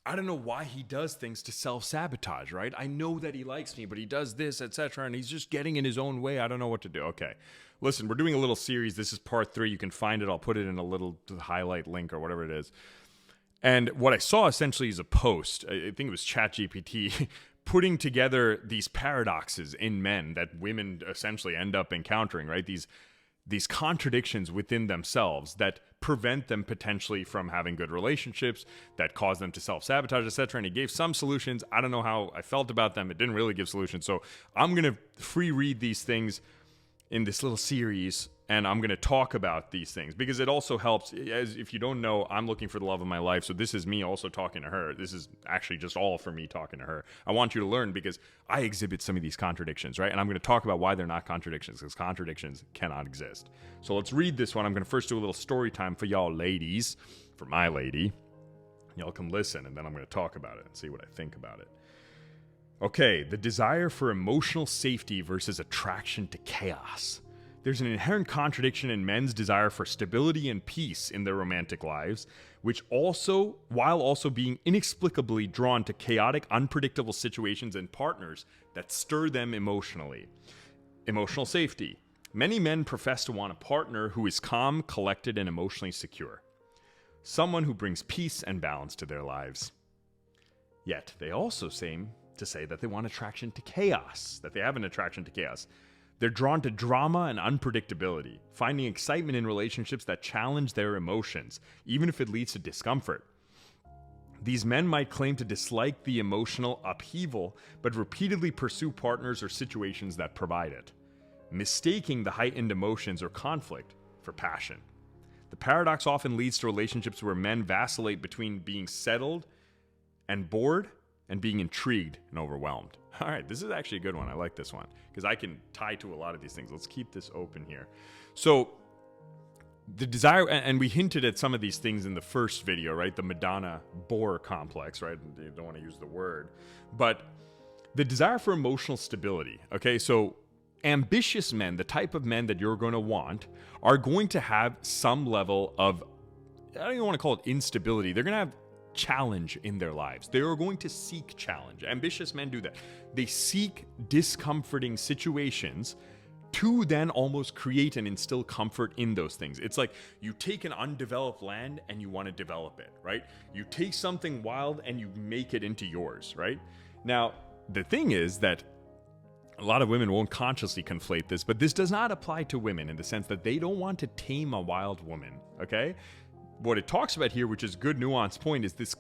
I don't know why he does things to self-sabotage, right? I know that he likes me, but he does this, etc., and he's just getting in his own way. I don't know what to do. Okay. Listen, we're doing a little series. This is part 3. You can find it. I'll put it in a little highlight link or whatever it is. And what I saw essentially is a post. I think it was ChatGPT putting together these paradoxes in men that women essentially end up encountering, right? These contradictions within themselves that prevent them potentially from having good relationships, that cause them to self-sabotage, etc. And he gave some solutions. I don't know how I felt about them. It didn't really give solutions. So I'm going to free read these things in this little series, and I'm going to talk about these things because it also helps. As if you don't know, I'm looking for the love of my life. So this is me also talking to her. This is actually just all for me talking to her. I want you to learn because I exhibit some of these contradictions, right? And I'm going to talk about why they're not contradictions, because contradictions cannot exist. So let's read this one. I'm going to first do a little story time for y'all ladies, for my lady. Y'all come listen, and then I'm going to talk about it and see what I think about it. Okay, the desire for emotional safety versus attraction to chaos. There's an inherent contradiction in men's desire for stability and peace in their romantic lives, while also being inexplicably drawn to chaotic, unpredictable situations and partners that stir them emotionally. Emotional safety. Many men profess to want a partner who is calm, collected, and emotionally secure. Someone who brings peace and balance to their lives. Yet, they also seem to say that they want attraction to chaos, that they have an attraction to chaos. They're drawn to drama and unpredictability, finding excitement in relationships that challenge their emotions, even if it leads to discomfort. These men might claim to dislike the emotional upheaval, but repeatedly pursue partners or situations that provide it, mistaking the heightened emotions or conflict for passion. The paradox often leads to relationships where men vacillate between being settled and bored and being intrigued and overwhelmed. All right, this is actually a good one. I like this one because I can tie to a lot of these things. Let's keep this open here. So the desire, and we hinted at some of these things in the first video, right? The Madonna bore complex, right? You don't want to use the word, but the desire for emotional stability. Okay, so ambitious men, the type of men that you're going to want, are going to have some level of, I don't even want to call it instability. They're going to have challenge in their lives. They are going to seek challenge. Ambitious men do that. They seek discomforting situations to then almost create and instill comfort in those things. It's like you take an undeveloped land and you want to develop it, right? You take something wild and you make it into yours, right? Now, the thing is that a lot of women won't consciously conflate this, but this does not apply to women in the sense that they don't want to tame a wild woman, okay? What it talks about here, which is a good nuanced point, is this